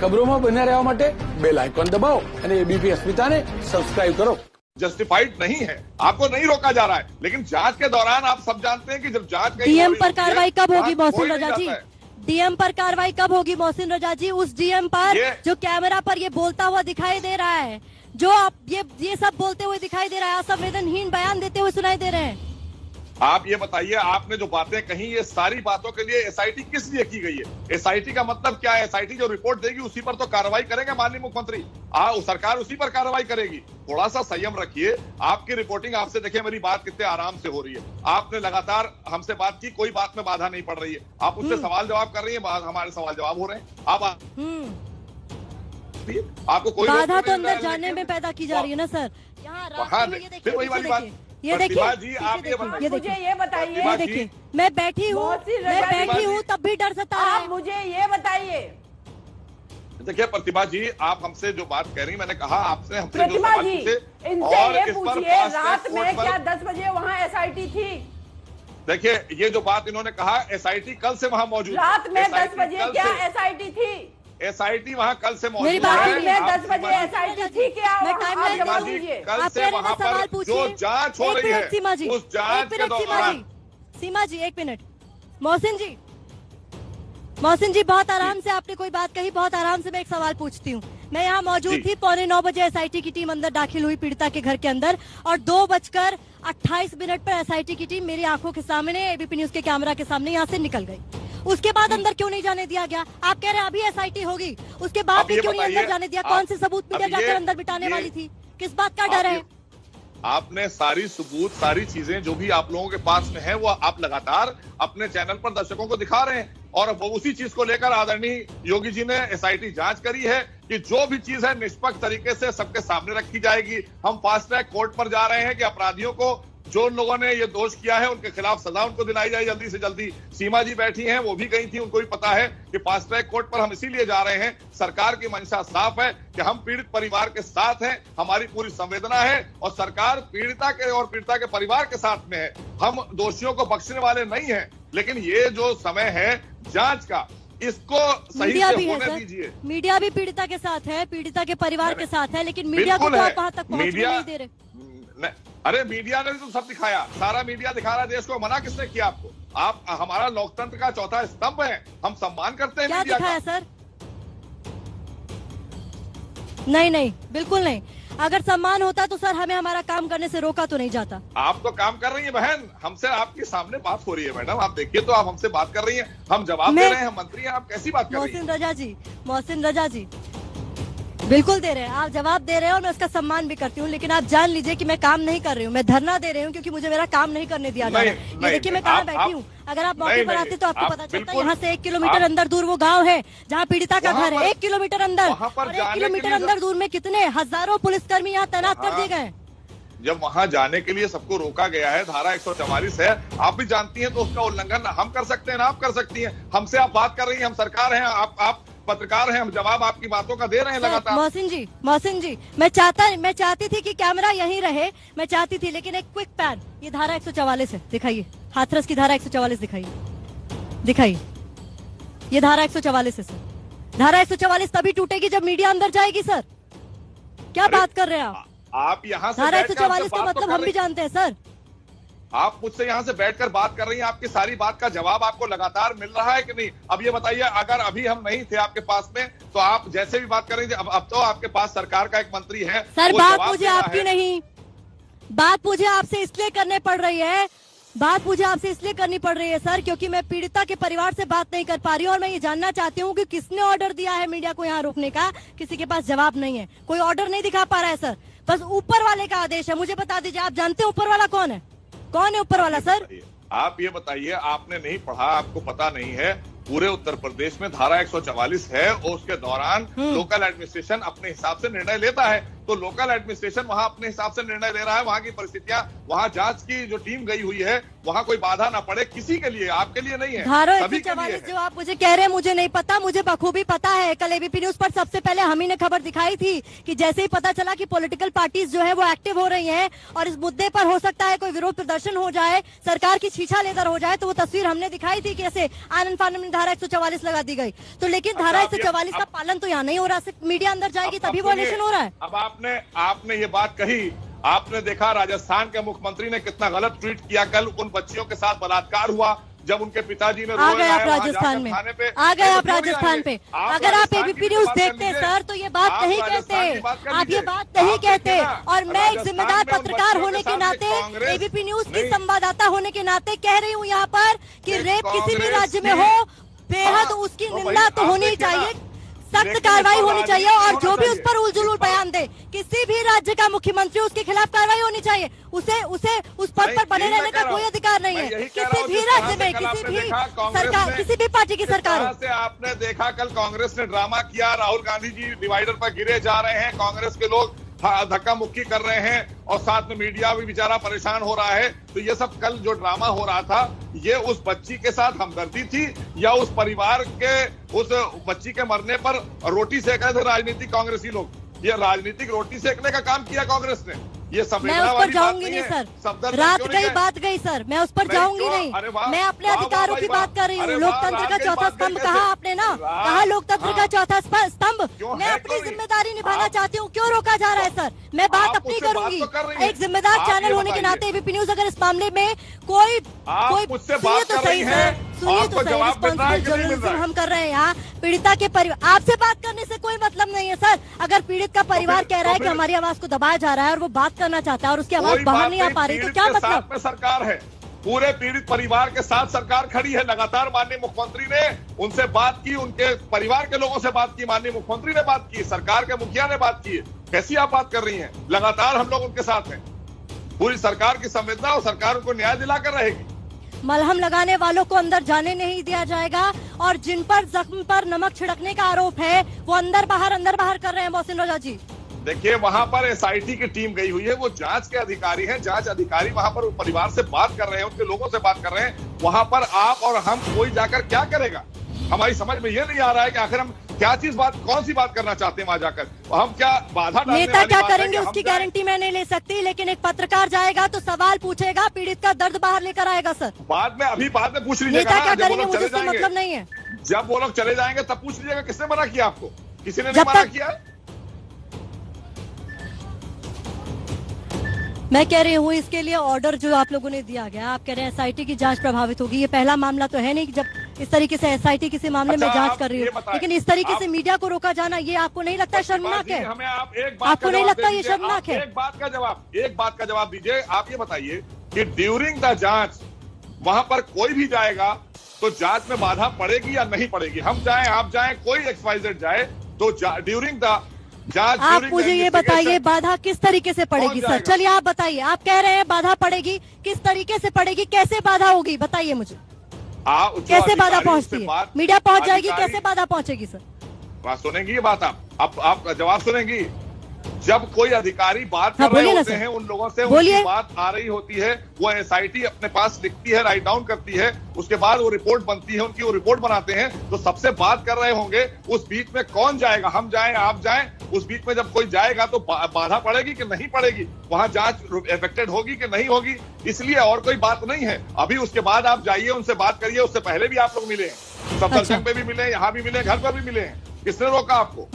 ખબરોમાં બન્યા રહેવા માટે બેલ આઇકોન દબાવો અને એબીપી અસ્મિતાને સબસ્ક્રાઇબ કરો। जस्टिफाइड नहीं है, आपको नहीं रोका जा रहा है, लेकिन जांच के दौरान आप सब जानते हैं कि जब जांच डीएम पर कार्रवाई कब होगी मोहसिन रजा जी? डीएम पर कार्रवाई कब होगी मोहसिन रजा जी? उस डीएम पर जो कैमरा पर ये बोलता हुआ दिखाई दे रहा है, जो आप ये सब बोलते हुए दिखाई दे रहा है, असंवेदनहीन बयान देते हुए सुनाई दे रहे हैं। आप ये बताइए, आपने जो बातें कही, ये सारी बातों के लिए एसआईटी किस लिए की गई है? एसआईटी का मतलब क्या है? एसआईटी जो रिपोर्ट देगी उसी पर तो कार्रवाई करेंगे माननीय मुख्यमंत्री। सरकार उसी पर कार्रवाई करेगी। थोड़ा सा संयम रखिए। आपकी रिपोर्टिंग आपसे देखिए मेरी बात कितने आराम से हो रही है। आपने लगातार हमसे बात की, कोई बात में बाधा नहीं पड़ रही है। आप उससे सवाल जवाब कर रही है, हमारे सवाल जवाब हो रहे हैं। आपको कोई बाधा तो अंदर जाने में पैदा की जा रही है ना सर। यहाँ फिर वही वाली बात। ये देखिए जी, आप मुझे ये बताइए, ये देखिए मैं बैठी हूँ तब भी डर सता रहा है। आप मुझे ये बताइए। देखिए प्रतिभा जी, आप हमसे जो बात कह रही, मैंने कहा आपसे हमसे जो प्रतिभा सवाल जी, पूछे इनसे और ये इस पर पूछिए, फास्ट रात ट्रैक में कोर्ट क्या पर 10 बजे वहाँ एसआईटी थी? देखिए ये जो बात इन्होंने कहा, एसआईटी कल से वहां मौजूद है। रात में 10 बजे क्या एसआईटी थी? एसआईटी वहां कल से मौजूद मेरी बात है। रात में 10 बजे एसआईटी थी क्या? मैं आप टाइमलाइन जवाब दे दीजिए। कल आप से मेरे वहां से सवाल पर पूछिए। जो जांच हो रही है, सीमा जी, उस जांच के दौरान सीमा जी 1 मिनट। मोहसिन जी बहुत आराम से आपने कोई बात कही, बहुत आराम से मैं एक सवाल पूछती हूँ। मैं यहाँ मौजूद थी, 8:45 बजे एसआईटी की टीम अंदर दाखिल हुई पीड़िता के घर के अंदर, और 2:28 पर एसआईटी की टीम मेरी आंखों के सामने, एबीपी न्यूज के कैमरा के सामने यहाँ से निकल गई। उसके बाद अंदर क्यों नहीं जाने दिया गया? आप कह रहे हैं अभी एसआईटी होगी, उसके बाद भी क्यों नहीं अंदर जाने दिया? कौन से सबूत मीडिया जाकर अंदर बिठाने वाली थी? किस बात का डर है? आपने सारी सबूत, सारी चीजें जो भी आप लोगों के पास में है, वो आप लगातार अपने चैनल पर दर्शकों को दिखा रहे हैं, और वो उसी चीज को लेकर आदरणीय योगी जी ने एसआईटी जांच करी है कि जो भी चीज है निष्पक्ष तरीके से सबके सामने रखी जाएगी। हम फास्ट ट्रैक कोर्ट पर जा रहे हैं कि अपराधियों को, जो लोगों ने ये दोष किया है, उनके खिलाफ सजा उनको दिलाई जाए जल्दी से जल्दी। सीमा जी बैठी हैं, वो भी गई थी, उनको भी पता है कि फास्ट ट्रैक कोर्ट पर हम इसीलिए जा रहे हैं। सरकार की मंशा साफ है कि हम पीड़ित परिवार के साथ हैं, हमारी पूरी संवेदना है, और सरकार पीड़िता के और पीड़िता के परिवार के साथ में है। हम दोषियों को बख्शने वाले नहीं हैं, लेकिन ये जो समय है जांच का, इसको सही से होने दीजिए। मीडिया भी पीड़िता के साथ है, पीड़िता के परिवार के साथ है, लेकिन मीडिया को तो आप वहां तक पहुंचने नहीं दे रहे। अरे मीडिया ने तो सब दिखाया, सारा मीडिया दिखा रहा है देश को। मना किसने किया आपको? आप हमारा लोकतंत्र का चौथा स्तंभ है, हम सम्मान करते हैं क्या मीडिया दिखाया का। सर? नहीं, बिल्कुल नहीं। अगर सम्मान होता तो सर हमें हमारा काम करने से रोका तो नहीं जाता। आप तो काम कर रही हैं बहन, हमसे आपके सामने बात हो रही है मैडम, आप देखिए तो, आप हमसे बात कर रही हैं, हम जवाब दे रहे हैं, हम मंत्री हैं, आप कैसी बात कर रही हैं? मोहसिन रजा जी बिल्कुल दे रहे हैं, आप जवाब दे रहे हैं और मैं उसका सम्मान भी करती हूँ, लेकिन आप जान लीजिए कि मैं काम नहीं कर रही हूँ, मैं धरना दे रही हूँ क्योंकि मुझे मेरा काम नहीं करने दिया जा रहा है। ये देखिए मैं कहाँ बैठी हूँ। अगर आप मौके पर आते तो आपको पता चलता है, यहाँ से 1 किलोमीटर अंदर दूर वो गाँव है जहाँ पीड़िता का घर है। 1 किलोमीटर अंदर, और 1 किलोमीटर अंदर दूर में कितने हजारों पुलिसकर्मी यहाँ तैनात कर दिए गए। जब वहां जाने के लिए सबको रोका गया है, धारा 144 है, आप भी जानती हैं, तो उसका उल्लंघन हम कर सकते हैं ना आप कर सकती हैं। हमसे आप बात कर रही हैं, हम सरकार हैं, आप पत्रकार हैं, हम जवाब आपकी बातों का दे रहे हैं लगातार। मोहसिन जी मैं चाहती थी कि कैमरा यहीं रहे, मैं चाहती थी, लेकिन एक क्विक पैन, ये धारा 144 है, दिखाइए हाथरस की धारा 144 दिखाइए, ये धारा 144 है सर। धारा 144 तभी टूटेगी जब मीडिया अंदर जाएगी सर। क्या बात कर रहे हैं आप यहाँ से? धारा 144 का मतलब हम भी जानते हैं सर। आप मुझसे यहाँ से बैठकर बात कर रही हैं, आपकी सारी बात का जवाब आपको लगातार मिल रहा है कि नहीं? अब ये बताइए, अगर अभी हम नहीं थे आपके पास में, तो आप जैसे भी बात कर रही थी, अब तो आपके पास सरकार का एक मंत्री है सर। बात मुझे आपकी नहीं, बात मुझे आपसे इसलिए करने पड़ रही है, बात मुझे आपसे इसलिए करनी पड़ रही है सर, क्योंकि मैं पीड़िता के परिवार से बात नहीं कर पा रही हूँ, और मैं ये जानना चाहती हूँ कि किसने ऑर्डर दिया है मीडिया को यहाँ रोकने का। किसी के पास जवाब नहीं है, कोई ऑर्डर नहीं दिखा पा रहा है सर, बस ऊपर वाले का आदेश है। मुझे बता दीजिए, आप जानते हैं ऊपर वाला कौन है? कौन है ऊपर वाला सर? आप ये बताइए, आपने नहीं पढ़ा, आपको पता नहीं है, पूरे उत्तर प्रदेश में धारा 144 है, और उसके दौरान लोकल एडमिनिस्ट्रेशन अपने हिसाब से निर्णय लेता है। तो लोकल एडमिनिस्ट्रेशन वहां अपने हिसाब से निर्णय ले रहा है। वहां की परिस्थितियां, वहां जांच की जो टीम गई हुई है, वहां कोई बाधा ना पड़े किसी के लिए, आपके लिए नहीं है, धारा सभी के लिए 144 है। जो आप मुझे कह रहे हैं मुझे नहीं पता, मुझे बखूबी पता है। कल एबीपी न्यूज पर सबसे पहले हम ही ने खबर दिखाई थी कि जैसे ही पता चला कि पॉलिटिकल पार्टीज जो है वो एक्टिव हो रही हैं और इस मुद्दे पर हो सकता है कोई विरोध प्रदर्शन हो जाए, सरकार की छीछा लेकर हो जाए, तो वो तस्वीर हमने दिखाई थी कि ऐसे आनंद फानन में धारा 144 लगा दी गई। तो लेकिन धारा 144 का पालन तो यहाँ नहीं हो रहा, सिर्फ मीडिया अंदर जाएगी तभी वॉयलेशन हो रहा है। अब आपने ये बात कही, आपने देखा राजस्थान के मुख्यमंत्री ने कितना गलत ट्वीट किया। कल उन बच्चियों के साथ बलात्कार हुआ जब उनके पिताजी ने आ गए आप राजस्थान में, आ गए आप राजस्थान पे। अगर आप एबीपी न्यूज देखते हैं सर तो ये बात नहीं कहते, आप ये बात नहीं कहते। और मैं एक जिम्मेदार पत्रकार होने के नाते, एबीपी न्यूज की संवाददाता होने के नाते कह रही हूँ यहाँ पर कि रेप किसी भी राज्य में हो, बेहद उसकी निंदा तो होनी चाहिए, सख्त कार्रवाई होनी चाहिए। और जो भी उस पर उलझुल बयान दे, किसी भी राज्य का मुख्यमंत्री, उसके खिलाफ कार्रवाई होनी चाहिए। उसे उस पद पर बने रहने का कोई अधिकार नहीं है, किसी भी राज्य में, किसी भी सरकार, किसी भी पार्टी की सरकार से। आपने देखा कल कांग्रेस ने ड्रामा किया, राहुल गांधी जी डिवाइडर पर गिरे जा रहे हैं, कांग्रेस के लोग धक्का मुक्की कर रहे हैं और साथ में मीडिया भी बेचारा परेशान हो रहा है। तो ये सब कल जो ड्रामा हो रहा था, ये उस बच्ची के साथ हमदर्दी थी या उस परिवार के, उस बच्ची के मरने पर रोटी सेक रहे थे राजनीतिक कांग्रेसी लोग? ये राजनीतिक रोटी सेकने का काम किया कांग्रेस ने। ये मैं उस पर जाऊंगी नहीं सर, रात गई बात गई सर, मैं उस पर जाऊंगी नहीं। मैं अपने अधिकारों की बात कर रही हूँ। लोकतंत्र का चौथा स्तंभ कहा आपने ना, कहा लोकतंत्र का चौथा स्तंभ। मैं अपनी जिम्मेदारी निभाना चाहती हूँ, क्यों रोका जा रहा है सर? मैं बात अपनी करूंगी। एक जिम्मेदार चैनल होने के नाते एबीपी न्यूज अगर इस मामले में कोई सुनिए तो सही सर, सुनिए तो सही, रिस्पॉन्सिबल जर्नलिज्म हम कर रहे हैं यहाँ। पीड़िता के परिवार, आपसे बात करने से कोई मतलब नहीं है सर। अगर पीड़ित का परिवार कह रहा है कि हमारी आवाज को दबाया जा रहा है और वो बात करना चाहता है और उसकी आवाज बाहर नहीं आ पा रही, तो क्या मतलब? सरकार है, पूरे पीड़ित परिवार के साथ सरकार खड़ी है। लगातार माननीय मुख्यमंत्री ने उनसे बात की, उनके परिवार के लोगों से बात की, माननीय मुख्यमंत्री ने बात की, सरकार के मुखिया ने बात की। कैसी आप बात कर रही हैं? लगातार हम लोग उनके साथ हैं। पूरी सरकार की संवेदना और सरकार उनको न्याय दिलाकर रहेगी। मलहम लगाने वालों को अंदर जाने नहीं दिया जाएगा और जिन पर जख्म पर नमक छिड़कने का आरोप है वो अंदर बाहर कर रहे हैं। मोहसिन रजा जी देखिए, वहां पर एसआईटी की टीम गई हुई है, वो जांच के अधिकारी हैं, जांच अधिकारी वहां पर परिवार से बात कर रहे हैं, उनके लोगों से बात कर रहे हैं। वहां पर आप और हम कोई जाकर क्या करेगा? हमारी समझ में ये नहीं आ रहा है कि आखिर हम क्या चीज कौन सी बात करना चाहते हैं वहां जाकर? हम क्या बाधा डालने नेता क्या करेंगे उसकी गारंटी मैं नहीं ले सकती, लेकिन एक पत्रकार जाएगा तो सवाल पूछेगा, पीड़ित का दर्द बाहर लेकर आएगा सर। बाद में पूछ लीजिएगा। नेता क्या करेंगे मुझे इससे मतलब नहीं है। जब वो लोग चले जाएंगे तब पूछ लीजिएगा किसने मना किया आपको? किसी ने नहीं मना किया। मैं कह रही हूँ इसके लिए ऑर्डर जो आप लोगों ने दिया गया, आप कह रहे हैं एसआईटी की जांच प्रभावित होगी। ये पहला मामला तो है नहीं कि जब इस तरीके से एसआईटी किसी मामले में जांच कर रही हो, लेकिन इस तरीके से मीडिया को रोका जाना, ये आपको नहीं लगता शर्मनाक है? आपको नहीं लगता ये शर्मनाक है? एक बात का जवाब दीजिए। आप ये बताइए कि ड्यूरिंग द जांच वहां पर कोई भी जाएगा तो जांच में बाधा पड़ेगी या नहीं पड़ेगी? हम जाएं, आप जाएं, कोई XYZ जाए तो ड्यूरिंग द जांच, आप मुझे ये बताइए बाधा किस तरीके से पड़ेगी सर? चलिए आप बताइए, आप कह रहे हैं बाधा पड़ेगी, किस तरीके से पड़ेगी, कैसे बाधा होगी बताइए मुझे। कैसे बाधा पहुंचती है? मीडिया पहुंच जाएगी, कैसे बाधा पहुंचेगी सर? बात सुनेंगी ये बात आप जवाब सुनेंगी। जब कोई अधिकारी बात कर रहे होते हैं उन लोगों से, उनकी बात आ रही होती है, वो एसआईटी अपने पास लिखती है, राइट डाउन करती है, उसके बाद वो रिपोर्ट बनती है, उनकी वो रिपोर्ट बनाते हैं। तो सबसे बात कर रहे होंगे, उस बीच में कौन जाएगा? हम जाएं, आप जाएं, उस बीच में जब कोई जाएगा तो बाधा पड़ेगी कि नहीं पड़ेगी? वहां जांच इफेक्टेड होगी कि नहीं होगी? इसलिए और कोई बात नहीं है अभी। उसके बाद आप जाइए, उनसे बात करिए। उससे पहले भी आप लोग मिले हैं, सफदरजंग पे भी मिले, यहाँ भी मिले, घर पर भी मिले हैं। किसने रोका आपको?